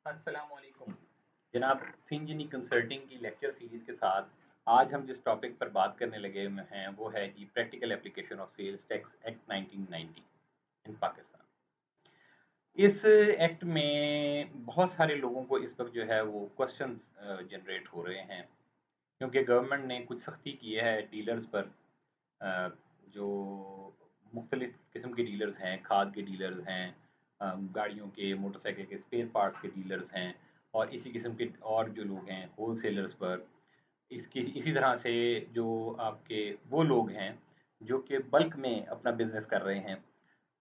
अस्सलामुअलैकुम जनाब। फिनजिनी कंसल्टिंग की लेक्चर सीरीज़ के साथ आज हम जिस टॉपिक पर बात करने लगे हुए हैं वो है कि practical application of sales tax act 1990 in Pakistan. इस एक्ट में बहुत सारे लोगों को इस वक्त जो है वो क्वेश्चंस जनरेट हो रहे हैं क्योंकि गवर्नमेंट ने कुछ सख्ती की है डीलर्स पर। अ, जो मुख्तलिफ किस्म के डीलर्स हैं, खाद के डीलर्स हैं, गाड़ियों के, मोटरसाइकिल के स्पेयर पार्ट्स के डीलर्स हैं और इसी किस्म के और जो लोग हैं होल सेलर्स पर। इसकी इसी तरह से जो आपके वो लोग हैं जो कि बल्क में अपना बिजनेस कर रहे हैं,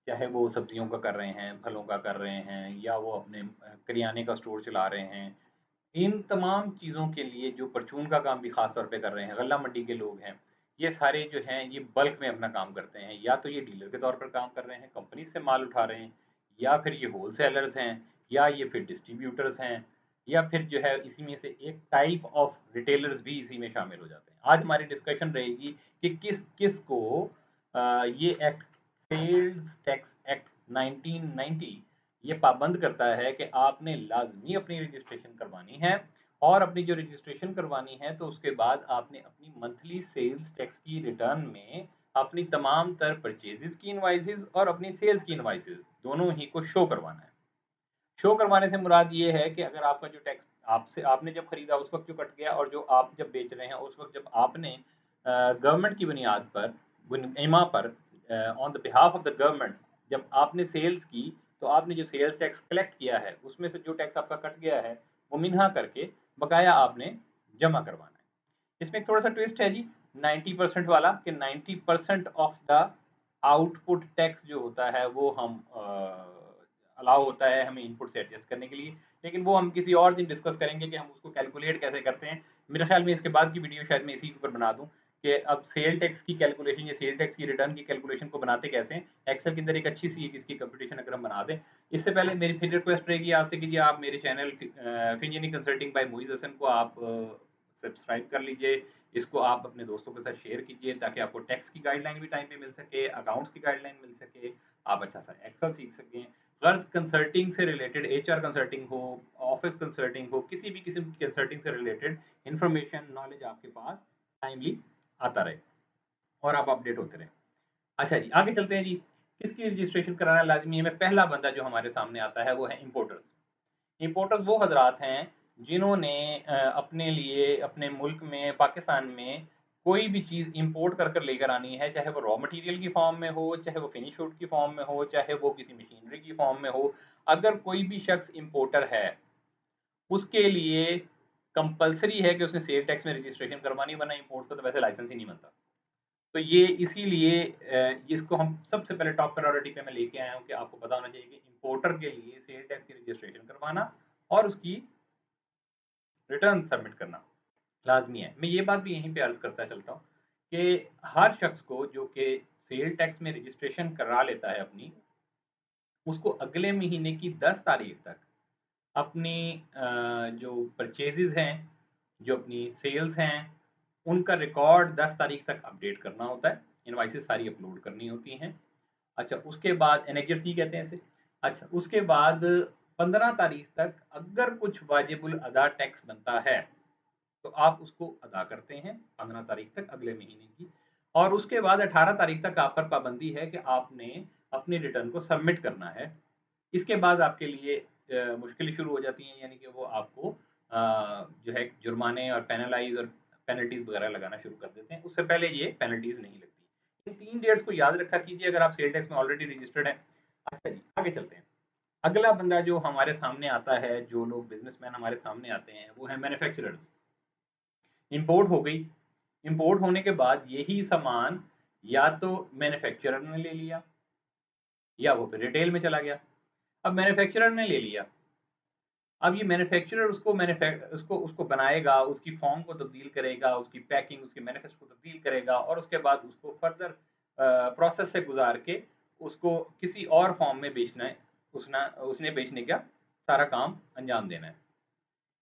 चाहे वो सब्जियों का कर रहे हैं, फलों का कर रहे हैं या वो अपने करियाने का स्टोर चला रहे हैं। इन तमाम चीज़ों के लिए जो परचून का काम भी ख़ास तौर पे कर रहे हैं, गल्ला मंडी के लोग हैं, ये सारे जो हैं ये बल्क में अपना काम करते हैं। या तो ये डीलर के तौर पर काम कर रहे हैं, कंपनी से माल उठा रहे हैं, या फिर ये होलसेलर्स हैं, या ये फिर डिस्ट्रीब्यूटर्स हैं, या फिर जो है इसी में से एक टाइप ऑफ रिटेलर्स भी इसी में शामिल हो जाते हैं। आज हमारी डिस्कशन रहेगी कि किस को ये एक्ट, सेल्स टैक्स एक्ट 1990, ये पाबंद करता है कि आपने लाजमी अपनी रजिस्ट्रेशन करवानी है और अपनी जो रजिस्ट्रेशन करवानी है तो उसके बाद आपने अपनी मंथली सेल्स टैक्स की रिटर्न में अपनी तमाम तर परचेजेस की इनवाइसेस और अपनी सेल्स की इनवाइसेस दोनों ही को शो करवाना है। शो करवाने से मुराद ये है कि अगर आपका जो टैक्स आपसे आपने जब खरीदा उस वक्त जो कट गया और जो आप जब बेच रहे हैं उस वक्त जब आपने गवर्नमेंट की बुनियाद पर, इमा पर, on the behalf of the government जब आपने सेल्स की, तो आपने जो सेल्स टैक्स कलेक्ट किया है उसमें से जो टैक्स आपका कट गया है वो मिन्हा करके बकाया आपने जमा करवाना है। इसमें एक थोड़ा सा ट्विस्ट है जी 90% वाला, कि 90% ऑफ द आउटपुट टैक्स जो होता है वो हम अलाउ होता है हमें इनपुट से एडजस्ट करने के लिए, लेकिन वो हम किसी और दिन डिस्कस करेंगे कि हम उसको कैलकुलेट कैसे करते हैं। मेरे ख्याल में इसके बाद की वीडियो शायद मैं इसी के ऊपर बना दूं कि अब सेल टैक्स की कैलकुलेशन या सेल टैक्स की रिटर्न की कैलकुलेशन को बनाते कैसे हैं। एक्सेल के अंदर एक अच्छी सी इसकी कंपटीशन अगर हम बना दें। इससे पहले मेरी फिर रिक्वेस्ट रहेगी आपसे कि जी आप मेरे चैनल फिंजनी कंसल्टिंग बाय मोइज हसन को आप सब्सक्राइब कर लीजिए। इसको आप अपने दोस्तों के साथ शेयर कीजिए ताकि आपको टैक्स की गाइडलाइन भी टाइम पे मिल सके, अकाउंट्स की गाइडलाइन मिल सके, आप अच्छा सा एक्सेल सीख सकें। गर्ल्स कंसल्टिंग से रिलेटेड, एचआर कंसल्टिंग हो, ऑफिस कंसल्टिंग हो, किसी भी किस्म की कंसल्टिंग से रिलेटेड इंफॉर्मेशन नॉलेज आपके पास टाइमली आता रहे और आप अपडेट होते रहें। अच्छा जी, आगे चलते हैं जी। किसकी रजिस्ट्रेशन कराना लाजमी है? मैं पहला बंदा जो हमारे सामने आता है वो है इम्पोर्टर्स। इम्पोर्टर्स वो हजरात हैं जिन्होंने अपने लिए अपने मुल्क में, पाकिस्तान में कोई भी चीज़ इंपोर्ट कर कर लेकर आनी है, चाहे वो रॉ मटेरियल की फॉर्म में हो, चाहे वो फिनिश गुड की फॉर्म में हो, चाहे वो किसी मशीनरी की फॉर्म में हो। अगर कोई भी शख्स इंपोर्टर है उसके लिए कंपलसरी है कि उसने सेल टैक्स में रजिस्ट्रेशन करवानी, वरना इंपोर्ट का तो वैसे लाइसेंस ही नहीं बनता। तो ये इसीलिए इसको हम सबसे पहले टॉप प्रायोरिटी पे मैं लेके आया हूँ कि आपको पता होना चाहिए कि इंपोर्टर के लिए सेल टैक्स की रजिस्ट्रेशन करवाना और उसकी रिटर्न सबमिट करना लाजमी है। मैं ये बात भी यहीं पे अर्ज करता चलता हूँ कि हर शख्स को जो कि सेल टैक्स में रजिस्ट्रेशन करा लेता है अपनी, उसको अगले महीने की 10 तारीख तक अपनी जो परचेजेस हैं, जो अपनी सेल्स हैं, उनका रिकॉर्ड 10 तारीख तक अपडेट करना होता है। इनवाइसेस सारी अपलोड करनी होती हैं। अच्छा, उसके बाद एनएचआरसी कहते हैं इसे। अच्छा, उसके बाद 15 तारीख तक अगर कुछ वाजिबुल अदा टैक्स बनता है तो आप उसको अदा करते हैं 15 तारीख तक अगले महीने की। और उसके बाद 18 तारीख तक आप पर पाबंदी है कि आपने अपनी रिटर्न को सबमिट करना है। इसके बाद आपके लिए मुश्किलें शुरू हो जाती हैं, यानी कि वो आपको जो है जुर्माने और पेनलाइज और पेनल्टीज वगैरह लगाना शुरू कर देते हैं। उससे पहले ये पेनल्टीज नहीं लगती। इन 3 डेट्स को याद रखा कीजिए अगर आप सेल टैक्स में ऑलरेडी रजिस्टर्ड हैं। अच्छा जी, आगे चलते हैं। अगला बंदा जो हमारे सामने आता है, जो लोग बिजनेसमैन हमारे सामने आते हैं, वो है मैन्युफैक्चरर्स। इंपोर्ट हो गई। इंपोर्ट होने के बाद यही सामान या तो मैन्युफैक्चरर ने ले लिया या वो फिर रिटेल में चला गया। अब मैन्युफैक्चरर ने ले लिया, अब ये मैन्युफैक्चरर उसको उसको बनाएगा, उसकी फॉर्म को तब्दील करेगा, उसकी पैकिंग, उसके मैनिफेस्ट को तब्दील करेगा और उसके बाद उसको फर्दर प्रोसेस से गुजार के उसको किसी और फॉर्म में बेचना है। उसने बेचने का सारा काम अंजाम देना है।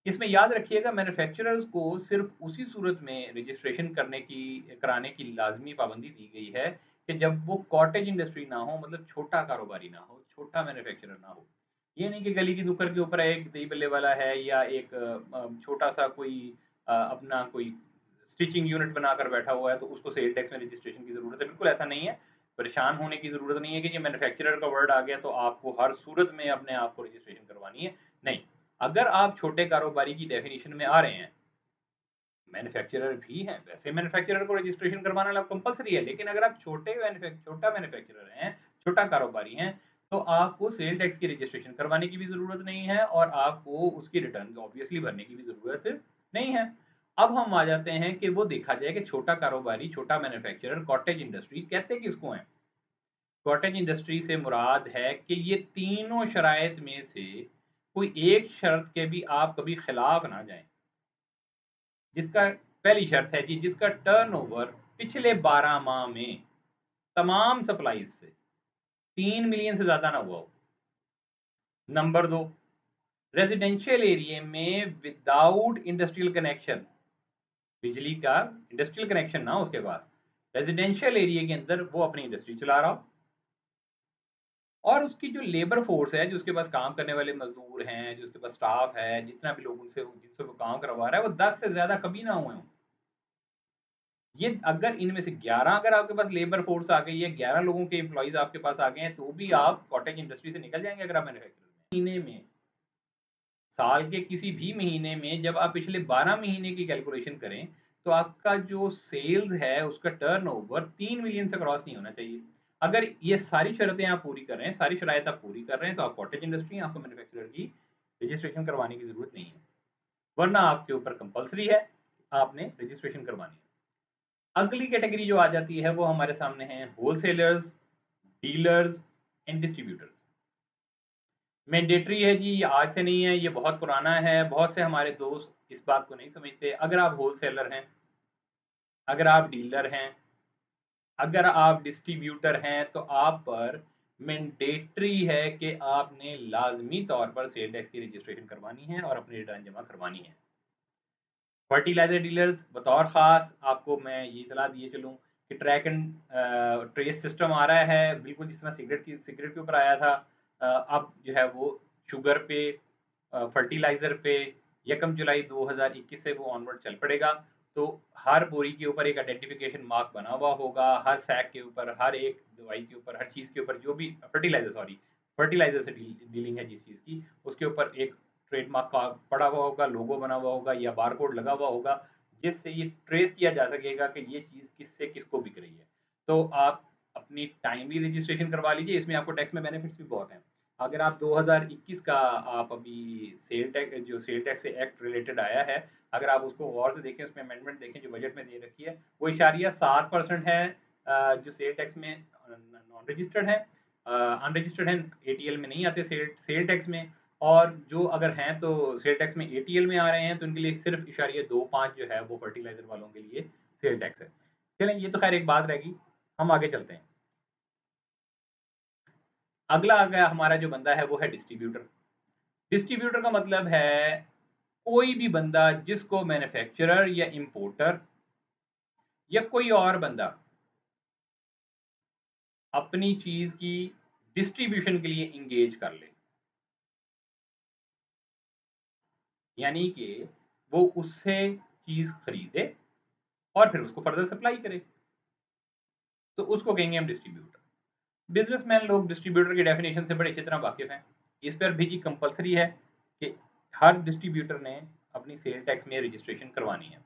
इसमें याद रखिएगा मैन्युफैक्चरर्स को सिर्फ उसी सूरत में रजिस्ट्रेशन कराने की लाजमी पाबंदी दी गई है कि जब वो कॉटेज इंडस्ट्री ना हो, मतलब छोटा कारोबारी ना हो, छोटा मैन्युफैक्चरर ना हो। ये नहीं कि गली की नुक्कड़ के ऊपर एक दही बल्ले वाला है या एक छोटा-सा कोई अपना कोई स्टिचिंग यूनिट बनाकर बैठा हुआ है तो उसको सेल टैक्स में रजिस्ट्रेशन की ज़रूरत है। बिल्कुल ऐसा नहीं है। परेशान होने की ज़रूरत नहीं है कि ये मैन्युफैक्चरर का वर्ड आ गया तो आपको हर सूरत में अपने आप को रजिस्ट्रेशन करवानी है। नहीं, अगर आप छोटे कारोबारी की डेफिनिशन में आ रहे हैं, मैन्युफैक्चरर भी हैं, वैसे मैन्युफैक्चरर को रजिस्ट्रेशन करवाना कंपल्सरी है, लेकिन अगर आप छोटा मैन्युफैक्चरर हैं, छोटा कारोबारी हैं, तो आपको सेल टैक्स की रजिस्ट्रेशन करवाने की भी ज़रूरत नहीं है और आपको उसकी रिटर्न्स ऑब्वियसली भरने की भी ज़रूरत नहीं है। अब हम आ जाते हैं कि वो देखा जाए कि छोटा कारोबारी, छोटा मैन्युफैक्चरर, कॉटेज इंडस्ट्री कहते किसको हैं? कॉटेज इंडस्ट्री से मुराद है कि ये तीनों शराइत में से कोई एक शर्त के भी आप कभी खिलाफ ना जाएँ। जिसका पहली शर्त है जी, जिसका टर्नओवर पिछले 12 माह में तमाम सप्लाईज से 3 मिलियन से ज़्यादा ना हुआ हो। नंबर 2, रेजिडेंशियल एरिया में विदाउट इंडस्ट्रियल कनेक्शन, बिजली का इंडस्ट्रियल कनेक्शन ना उसके पास, रेजिडेंशियल एरिया के अंदर वो अपनी इंडस्ट्री चला रहा हो और उसकी जो लेबर फोर्स है, जो उसके पास काम करने वाले मजदूर हैं, जो उसके पास स्टाफ है, जितना भी लोग उनसे जिनसे वो काम करवा रहा है, वो 10 से ज़्यादा कभी ना हुए हों। ये अगर इनमें से 11 अगर आपके पास लेबर फोर्स आ गई है, 11 लोगों के एम्प्लॉइज़ आपके पास आ गए हैं, तो भी आप कॉटेज इंडस्ट्री से निकल जाएँगे अगर आप मैन्युफैक्चरर महीने में, साल के किसी भी महीने में जब आप पिछले 12 महीने की कैलकुलेशन करें, तो आपका जो सेल्स है, उसका टर्नओवर 3 मिलियन से क्रॉस नहीं होना चाहिए। अगर ये सारी शर्तें आप पूरी कर रहे हैं, सारी शराइत आप पूरी कर रहे हैं, तो आप कॉटेज इंडस्ट्री हैं, आपको मैन्युफैक्चरर की रजिस्ट्रेशन करवाने की ज़रूरत नहीं है। वरना आपके ऊपर कंपल्सरी है, आपने रजिस्ट्रेशन करवानी है। अगली कैटेगरी जो आ जाती है वो हमारे सामने है wholesalers, dealers and distributors. Mandatory है जी, ये आज से नहीं है, ये बहुत पुराना है। बहुत से हमारे दोस्त इस बात को नहीं समझते। अगर आप होलसेलर हैं, अगर आप डीलर हैं, अगर आप डिस्ट्रीब्यूटर हैं, तो आप पर मैंडेटरी है कि आपने लाजमी तौर पर सेल टैक्स की रजिस्ट्रेशन करवानी है और अपनी रिटर्न जमा करवानी है। फर्टिलाइजर डीलर्स बतौर ख़ास आपको मैं ये सलाह दिए चलूँ कि ट्रैक एंड ट्रेस सिस्टम आ रहा है, बिल्कुल जिस तरह सिगरेट के ऊपर आया था। अब जो है वो शुगर पे, फर्टिलाइज़र पे 1 जुलाई 2021 से वो ऑनवर्ड चल पड़ेगा। तो हर बोरी के ऊपर एक आइडेंटिफिकेशन मार्क बना हुआ होगा, हर सैक के ऊपर, हर एक दवाई के ऊपर, हर चीज़ के ऊपर, जो भी फर्टिलाइज़र से डीलिंग है जिस चीज़ की, उसके ऊपर एक ट्रेडमार्क का पड़ा हुआ होगा, लोगो बना हुआ होगा या बारकोड लगा हुआ होगा, जिससे ये ट्रेस किया जा सकेगा कि ये चीज़ किससे किसको बिक रही है। तो आप अपनी टाइमली रजिस्ट्रेशन करवा लीजिए, इसमें आपको टैक्स में बेनिफिट्स भी बहुत हैं। अगर आप 2021 का आप अभी सेल टैक्स से एक्ट रिलेटेड आया है, अगर आप उसको गौर से देखें, उसमें अमेंडमेंट देखें जो बजट में दे रखी है, वो इशारिया 7% है जो सेल टैक्स में नॉन रजिस्टर्ड है, अनरजिस्टर्ड है, एटीएल में नहीं आते सेल टैक्स में। और जो अगर हैं तो सेल टैक्स में एटीएल में आ रहे हैं, तो उनके लिए सिर्फ इशारिया 2.5 जो है वो फर्टिलाइजर वालों के लिए सेल टैक्स है। चलें, ये तो खैर एक बात रहेगी, हम आगे चलते हैं। अगला आ गया हमारा जो बंदा है वो है डिस्ट्रीब्यूटर। डिस्ट्रीब्यूटर का मतलब है कोई भी बंदा जिसको मैन्युफैक्चरर या इंपोर्टर या कोई और बंदा अपनी चीज की डिस्ट्रीब्यूशन के लिए इंगेज कर ले, यानी कि वो उससे चीज खरीदे और फिर उसको फर्दर सप्लाई करे, तो उसको कहेंगे हम डिस्ट्रीब्यूटर। बिजनेसमैन लोग डिस्ट्रीब्यूटर की डेफिनेशन से बड़े अच्छी तरह वाकिफ हैं। इस पर भी जी कंपलसरी है कि हर डिस्ट्रीब्यूटर ने अपनी सेल टैक्स में रजिस्ट्रेशन करवानी है।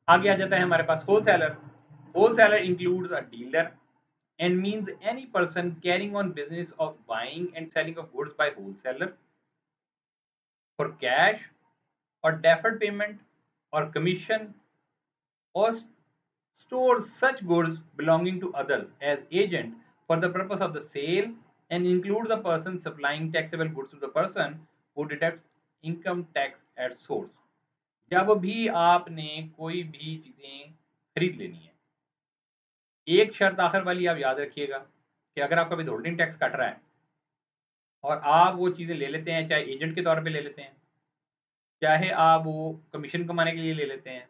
आगे आ जाता है हमारे पास wholesaler. Wholesaler includes a dealer and means any person carrying on business of buying and selling of goods by wholesaler for cash or deferred payment or commission, or stores such goods belonging to others as agent for the purpose of the sale, and includes a person supplying taxable goods to the person who deducts income tax at source। जब भी आपने कोई भी चीजें खरीद लेनी है, एक शर्त आखिर वाली आप याद रखिएगा कि अगर आपका विथहोल्डिंग टैक्स कट रहा है और आप वो चीज़ें ले लेते हैं, चाहे एजेंट के तौर पे ले लेते हैं, चाहे आप वो कमीशन कमाने के लिए ले लेते हैं,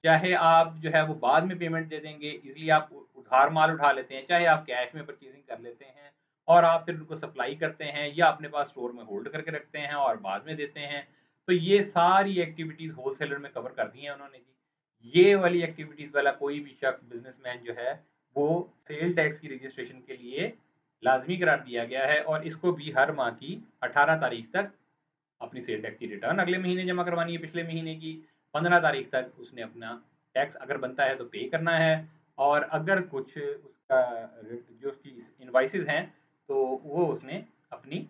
चाहे आप जो है वो बाद में पेमेंट दे देंगे, इसलिए आप उधार माल उठा लेते हैं, चाहे आप कैश में परचेजिंग कर लेते हैं और आप फिर उनको सप्लाई करते हैं या अपने पास स्टोर में होल्ड करके रखते हैं और बाद में देते हैं। तो ये सारी एक्टिविटीज़ होलसेलर में कवर कर दी हैं उन्होंने जी। ये वाली एक्टिविटीज़ वाला कोई भी शख्स बिज़नेसमैन जो है, वो सेल टैक्स की रजिस्ट्रेशन के लिए लाज़मी करार दिया गया है और इसको भी हर माह की 18 तारीख तक अपनी सेल टैक्स की रिटर्न अगले महीने जमा करवानी है, पिछले महीने की 15 तारीख तक उसने अपना टैक्स अगर बनता है तो पे करना है और अगर कुछ उसका जो उसकी इनवॉइसेस हैं तो वो उसने अपनी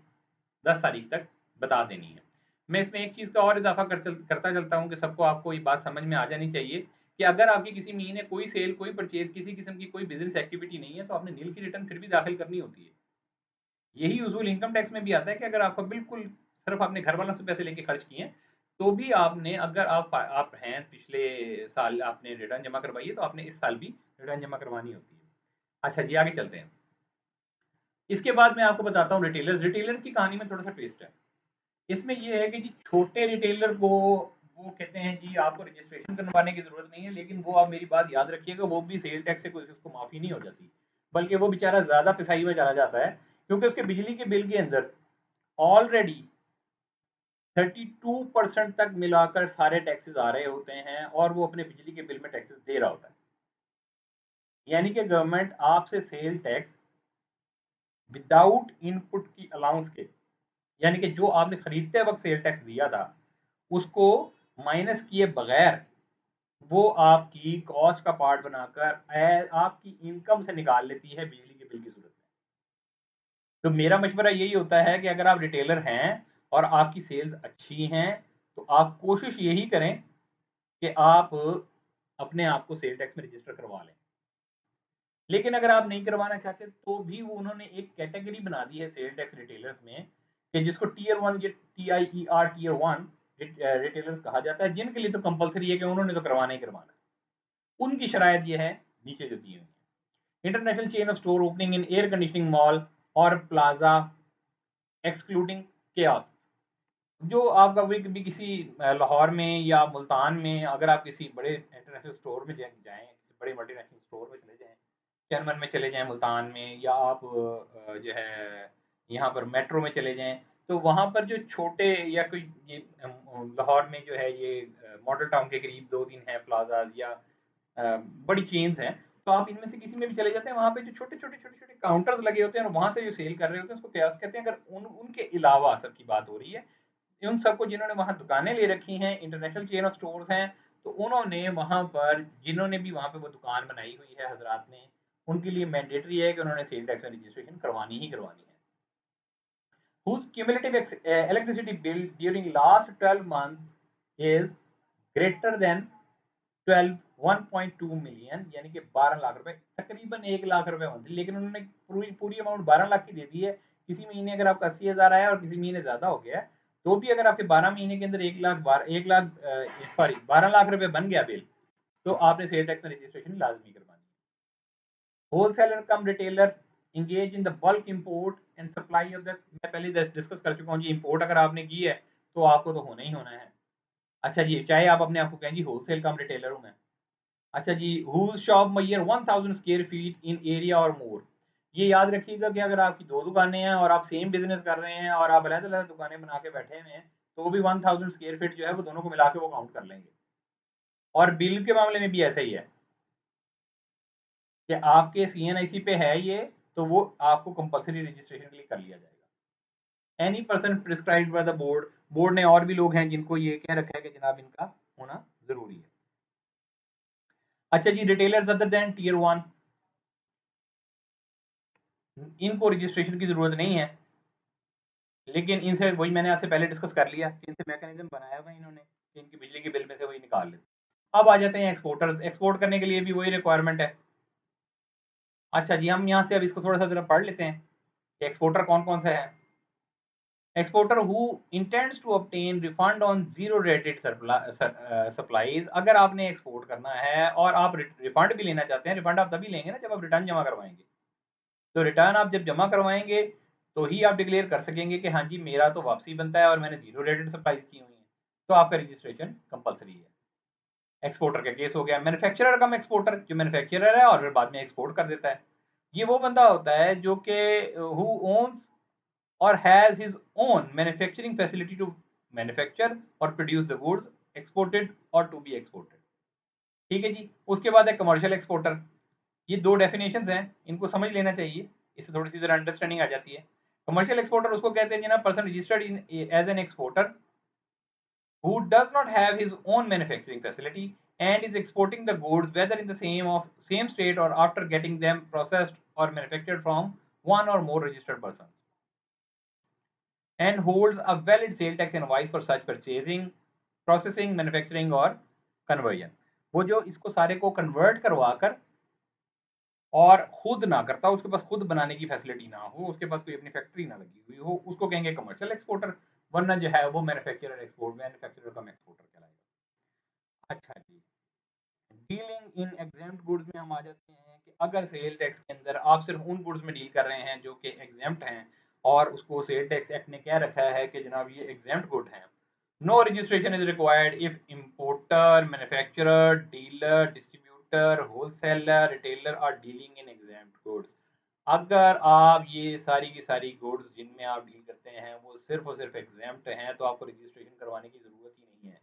10 तारीख तक बता देनी है। मैं इसमें एक चीज़ का और इजाफा करता चलता हूँ कि सबको आपको ये बात समझ में आ जानी चाहिए कि अगर आपकी किसी महीने कोई सेल, कोई परचेज़, किसी किस्म की कोई बिज़नेस एक्टिविटी नहीं है तो आपने नील की रिटर्न फिर भी दाखिल करनी होती है। यही उसूल इनकम टैक्स में भी आता है कि अगर आपका बिल्कुल सिर्फ आपने घर वालों से पैसे लेके खर्च किए हैं, तो भी आपने अगर आप हैं पिछले साल आपने रिटर्न जमा करवाई है, तो आपने इस साल भी रिटर्न जमा करवानी होती है। अच्छा जी, आगे चलते हैं। इसके बाद मैं आपको बताता हूँ रिटेलर्स। रिटेलर्स की कहानी में थोड़ा-सा ट्विस्ट है। इसमें ये है कि जी छोटे रिटेलर को वो कहते हैं जी आपको रजिस्ट्रेशन करवाने की ज़रूरत नहीं है, लेकिन वो आप मेरी बात याद रखिएगा, वो भी सेल टैक्स से कोई उसको माफ़ी नहीं हो जाती। बल्कि वो बेचारा ज़्यादा पिसाई में चला जाता है, क्योंकि उसके बिजली के बिल के अंदर ऑलरेडी 32% तक मिलाकर सारे टैक्सेस आ रहे होते हैं और वो अपने बिजली के बिल में टैक्सेस दे रहा होता है। यानी कि गवर्नमेंट आपसे सेल टैक्स विदाउट इनपुट की अलाउंस के, यानी कि जो आपने खरीदते वक्त सेल टैक्स दिया था उसको माइनस किए बगैर वो आपकी कॉस्ट का पार्ट बनाकर आपकी इनकम से निकाल लेती है बिजली के बिल की सूरत में। तो मेरा मशवरा यही होता है कि अगर आप रिटेलर हैं और आपकी सेल्स अच्छी हैं तो आप कोशिश यही करें कि आप अपने आप को सेल टैक्स में रजिस्टर करवा लें। लेकिन अगर आप नहीं करवाना चाहते तो भी वो उन्होंने एक कैटेगरी बना दी है सेल टैक्स रिटेलर्स में कि जिसको टियर 1 या TIER टियर 1 रिटेलर्स कहा जाता है, जिनके लिए तो कंपलसरी है कि उन्होंने तो करवाना ही करवाना है। उनकी शरायत ये है नीचे जो दी हुई है। International chain of store opening in air conditioning mall और प्लाजा एक्सक्लूडिंग कियोस्क। जो आप कभी कभी किसी लाहौर में या मुल्तान में अगर आप किसी बड़े इंटरनेशनल स्टोर में जाएँ किसी बड़े मल्टीनेशनल स्टोर में चले जाएँ, जर्मन में चले जाएँ मुल्तान में, या आप जो है यहाँ पर मेट्रो में चले जाएँ, तो वहाँ पर जो छोटे या कोई ये लाहौर में जो है ये मॉडल टाउन के करीब 2-3 हैं प्लाज़ाज़ या बड़ी चेन्स हैं, तो आप इनमें से किसी में भी चले जाते हैं, वहाँ पे जो छोटे-छोटे काउंटर्स लगे होते हैं और वहाँ से जो सेल कर रहे होते हैं उसको कियोस्क कहते हैं। अगर उनके अलावा सबकी बात हो रही है, उन सबको जिन्होंने वहाँ दुकानें ले रखी हैं, इंटरनेशनल चेन ऑफ स्टोर्स हैं, तो उन्होंने वहाँ पर जिन्होंने भी वहाँ पे वो दुकान बनाई हुई है हज़रात ने, उनके लिए मैंडेटरी है कि उन्होंने सेल टैक्स में रजिस्ट्रेशन करवानी ही करवानी है। Whose cumulative electricity bill during last 12 months is greater than 1.2 million, यानी कि 12 लाख रुपए, तकरीबन 1 लाख रुपए मंथली। लेकिन उन्होंने पूरी पूरी अमाउंट 12 लाख की दे दी है। किसी महीने अगर आपका 80,000 आया और किसी महीने ज्यादा हो गया तो भी अगर आपके 12 महीने के अंदर 12 लाख रुपए बन गया बिल, तो आपने सेल टैक्स में रजिस्ट्रेशन लाजमी करवानी है। Wholesaler come retailer engage in the bulk import and supply of the, मैं पहले डिस्कस कर चुका हूँ जी, इंपोर्ट अगर आपने की है तो आपको तो होना ही होना है। अच्छा जी, चाहे आप अपने आप को कहें जी होलसेल कम रिटेलर हूँ मैं। अच्छा जी, हुज शॉप मैयर 1000 स्क्वायर फीट इन एरिया और मोर। ये याद रखिएगा कि अगर आपकी 2 दुकानें हैं और आप सेम बिज़नेस कर रहे हैं और आप अलग-अलग दुकानें बना के बैठे हुए हैं, तो भी 1000 स्क्वायर फीट जो है वो दोनों को मिला के वो काउंट कर लेंगे। और बिल के मामले में भी ऐसा ही है कि आपके CNIC पे है ये, तो वो आपको कंपल्सरी रजिस्ट्रेशन के लिए कर लिया जाएगा। Any person prescribed by the board, board ने और भी लोग हैं जिनको ये कह रखा है कि जनाब इनका होना ज़रूरी है। अच्छा जी, रिटेलर्स अदर देन टियर 1, इनको रजिस्ट्रेशन की ज़रूरत नहीं है, लेकिन इनसे वही मैंने आपसे पहले डिस्कस कर लिया कि इनसे मैकेनिज्म बनाया हुआ है इन्होंने कि इनकी बिजली के बिल में से वही निकाल लेते। अब आ जाते हैं एक्सपोर्टर्स। एक्सपोर्ट करने के लिए भी वही रिक्वायरमेंट है। अच्छा जी, हम यहाँ से अब इसको थोड़ा सा जरा पढ़ लेते हैं कि एक्सपोर्टर कौन कौन सा है। Exporter who intends to obtain refund on zero rated supplies. अगर आपने एक्सपोर्ट करना है और आप रिफंड भी लेना चाहते हैं, रिफंड आप तभी लेंगे ना जब आप रिटर्न जमा करवाएंगे। तो रिटर्न आप जब जमा करवाएंगे तो ही आप डिक्लेयर कर सकेंगे कि हाँ जी मेरा तो वापसी बनता है और मैंने जीरो रेटेड सप्लाईज की हुई है, तो आपका रजिस्ट्रेशन कंपलसरी है। एक्सपोर्टर का केस हो गया। मैन्युफैक्चरर कम एक्सपोर्टर, जो मैन्युफैक्चरर है और फिर बाद में एक्सपोर्ट कर देता है, ये वो बंदा होता है जो कि who owns or has his own manufacturing facility to manufacture or produce the goods exported or to be exported. ठीक है जी। उसके बाद है कमर्शियल एक्सपोर्टर। ये दो डेफिनेशंस हैं, इनको समझ लेना चाहिए, इससे थोड़ी सी जरा अंडरस्टैंडिंग आ जाती है। कमर्शियल एक्सपोर्टर उसको कहते हैं ना, person registered in as an exporter who does not have his own manufacturing facility and is exporting the goods whether in the same state or after getting them processed or manufactured from one or more registered persons, and holds a valid sale tax invoice for such purchasing, processing, manufacturing or conversion। वो जो इसको सारे को convert करवा कर और खुद ना करता, उसके पास खुद बनाने की फैसिलिटी ना हो, उसके पास कोई अपनी फैक्ट्री ना लगी हुई हो, उसको कहेंगे कमर्शियल एक्सपोर्टर। वरना जो है वो मैन्युफैक्चरर कम एक्सपोर्टर कहलाएगा। अच्छा जी। डीलिंग इन एग्जेम्प्ट गुड्स में हम आ जाते हैं कि अगर सेल टैक्स के अंदर आप सिर्फ उन गुड्स में डील कर रहे हैं जो कि एग्जेम्प्ट हैं, और उसको सेल टैक्स एक्ट ने क्या रखा है कि जनाब ये एग्जेम्प्ट गुड हैं, no registration is required if importer, manufacturer, dealer, distributor, wholesaler, retailer are dealing in exempt goods. अगर आप ये सारी की सारी गुड्स जिनमें आप डील करते हैं वो सिर्फ और सिर्फ एग्जेम्प्ट हैं, तो आपको रजिस्ट्रेशन करवाने की जरूरत ही नहीं है।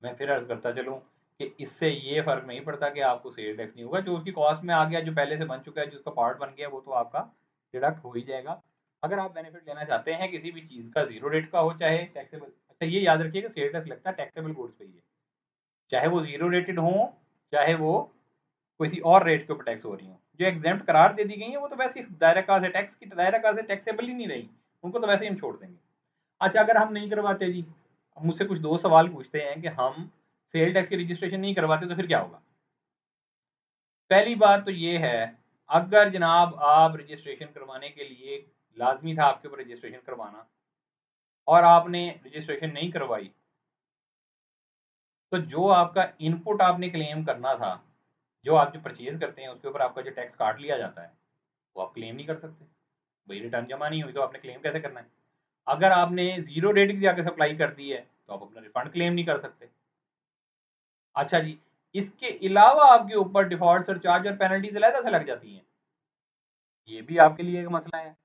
मैं फिर अर्ज करता चलूँ कि इससे ये फ़र्क नहीं पड़ता कि आपको सेल टैक्स नहीं होगा, जो उसकी कॉस्ट में आ गया, जो पहले से बन चुका है, जो उसका पार्ट बन गया, वो तो आपका डिडक्ट हो ही जाएगा। अगर आप बेनिफिट लेना चाहते हैं किसी भी चीज़ का, ज़ीरो रेट का हो चाहे टैक्सेबल, अच्छा ये याद रखिए कि सेल टैक्स लगता है टैक्सेबल गुड्स पे ही है, चाहे वो ज़ीरो रेटेड हो, चाहे वो किसी और रेट के ऊपर टैक्स हो रही हो। जो एग्जेम्प्ट करार दे दी गई है वो तो वैसे ही दायरा कार से टैक्स की दायरा कार से टैक्सेबल ही नहीं रही, उनको तो वैसे ही हम छोड़ देंगे। अच्छा, अगर हम नहीं करवाते जी, मुझसे कुछ दो सवाल पूछते हैं कि हम सेल टैक्स की रजिस्ट्रेशन नहीं करवाते तो फिर क्या होगा। पहली बात तो ये है, अगर जनाब आप रजिस्ट्रेशन करवाने के लिए लाजमी था आपके ऊपर रजिस्ट्रेशन करवाना और आपने रजिस्ट्रेशन नहीं करवाई, तो जो आपका इनपुट आपने क्लेम करना था, जो आप जो परचेज करते हैं उसके ऊपर आपका जो टैक्स काट लिया जाता है, वो आप क्लेम नहीं कर सकते। भाई रिटर्न जमा नहीं हुई तो आपने क्लेम कैसे करना है। अगर आपने जीरो रेट की आगे सप्लाई कर दी है तो आप अपना रिफंड क्लेम नहीं कर सकते। अच्छा जी, इसके अलावा आपके ऊपर डिफॉल्ट सरचार्ज और पेनल्टीज अलग से लग जाती हैं। ये भी आपके लिए एक मसला है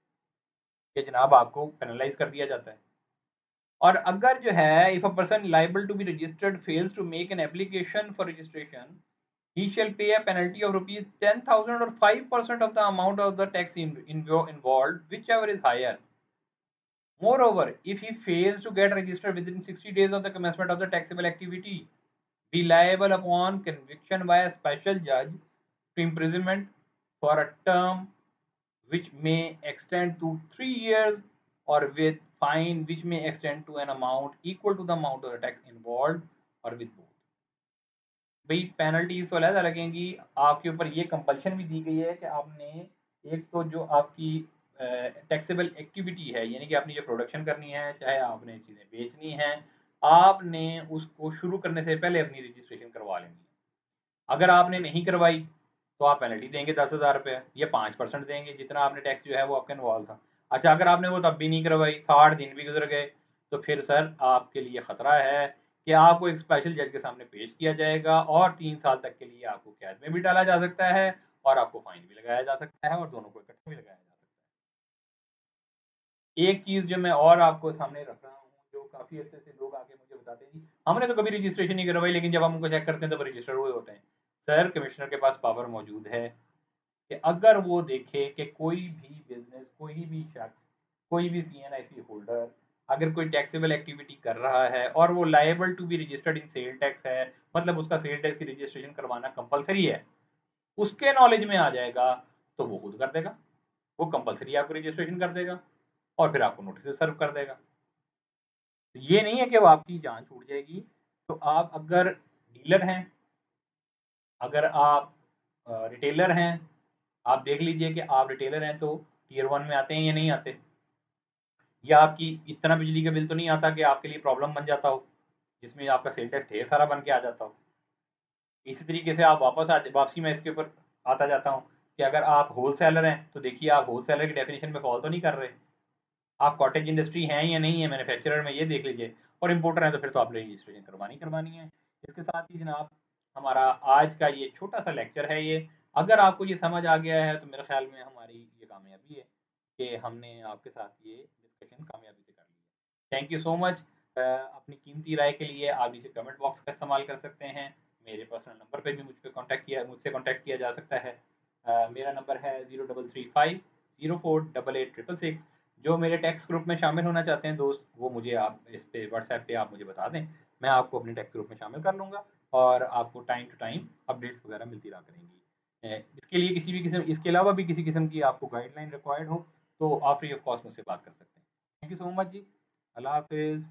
कि जनाब आपको पेनलाइज कर दिया जाता है। और अगर जो है, if a person liable to be registered fails to make an application for registration, he shall pay a penalty of rupees 10,000 or 5% of the amount of the tax involved, whichever is higher. Moreover, if he fails to get registered within 60 days of the commencement of the taxable activity, be liable upon conviction by a special judge to imprisonment for a term which may extend to 3 years, or with fine which may extend to an amount equal to the amount of the tax involved, or with both। भाई penalties तो अलग लगेंगी, आपके ऊपर ये compulsion भी दी गई है कि आपने एक तो जो आपकी टैक्सेबल एक्टिविटी है, यानी कि आपने जो प्रोडक्शन करनी है, चाहे आपने चीज़ें बेचनी है, आपने उसको शुरू करने से पहले अपनी रजिस्ट्रेशन करवा लेनी है। अगर आपने नहीं करवाई तो आप पेनल्टी देंगे 10,000 रुपये या 5% देंगे, जितना आपने टैक्स जो है वो आपका इन्वॉल्व था। अच्छा, अगर आपने वो तब भी नहीं करवाई, 60 दिन भी गुजर गए, तो फिर सर आपके लिए खतरा है कि आपको एक स्पेशल जज के सामने पेश किया जाएगा और 3 साल तक के लिए आपको कैद में भी डाला जा सकता है और आपको फाइन भी लगाया जा सकता है और दोनों को इकट्ठा भी लगाया जा सकता है। एक चीज जो मैं और आपको सामने रख रहा हूँ, जो काफी अरसे से लोग आके मुझे बताते हैं जी हमने तो कभी रजिस्ट्रेशन नहीं करवाई, लेकिन जब हम उनको चेक करते हैं तो वो रजिस्टर हुए होते हैं। सर, कमिश्नर के पास पावर मौजूद है कि अगर वो देखे कि कोई भी बिजनेस, कोई भी शख्स, कोई भी CNIC होल्डर अगर कोई टैक्सेबल एक्टिविटी कर रहा है और वो liable to be registered in sale tax है, मतलब उसका सेल टैक्स की रजिस्ट्रेशन करवाना कंपलसरी है, उसके नॉलेज में आ जाएगा, तो वो खुद कर देगा, वो कंपलसरी आपको रजिस्ट्रेशन कर देगा और फिर आपको नोटिस सर्व कर देगा। तो ये नहीं है कि वो आपकी जान छूट जाएगी। तो आप अगर डीलर हैं, अगर आप रिटेलर हैं, आप देख लीजिए कि आप रिटेलर हैं तो टियर 1 में आते हैं या नहीं आते, या आपकी इतना बिजली का बिल तो नहीं आता कि आपके लिए प्रॉब्लम बन जाता हो, जिसमें आपका सेल टैक्स ढेर सारा बन के आ जाता हो। इसी तरीके से आप वापसी में इसके ऊपर आता जाता हूँ कि अगर आप होलसेलर हैं तो देखिए आप होलसेलर की डेफिनेशन में फॉलो तो नहीं कर रहे, आप कॉटेज इंडस्ट्री हैं या नहीं है, मैन्युफैक्चरर में, ये देख लीजिए। और इम्पोर्टर हैं तो फिर तो आपने रजिस्ट्रेशन करवानी करवानी है। इसके साथ ही जनाब हमारा आज का ये छोटा सा लेक्चर है, ये अगर आपको ये समझ आ गया है तो मेरे ख्याल में हमारी ये कामयाबी है कि हमने आपके साथ ये डिस्कशन कामयाबी से कर ली है। Thank you so much. अपनी कीमती राय के लिए आप नीचे कमेंट बॉक्स का इस्तेमाल कर सकते हैं। मेरे पर्सनल नंबर पे भी मुझसे कॉन्टैक्ट किया जा सकता है। मेरा नंबर है 0335 048866। जो मेरे टेक्स्ट ग्रुप में शामिल होना चाहते हैं दोस्त, वो मुझे आप इस पे व्हाट्सएप पे आप मुझे बता दें, मैं आपको अपने टेक्स्ट ग्रुप में शामिल कर लूँगा और आपको टाइम टू टाइम अपडेट्स वगैरह मिलती रहा करेंगी। इसके लिए किसी भी किस्म इसके अलावा भी किसी किस्म की आपको गाइडलाइन रिक्वायर्ड हो तो आप फ्री ऑफ कॉस्ट मुझसे बात कर सकते हैं। थैंक यू सो मच जी। अल्लाह हाफ़िज़।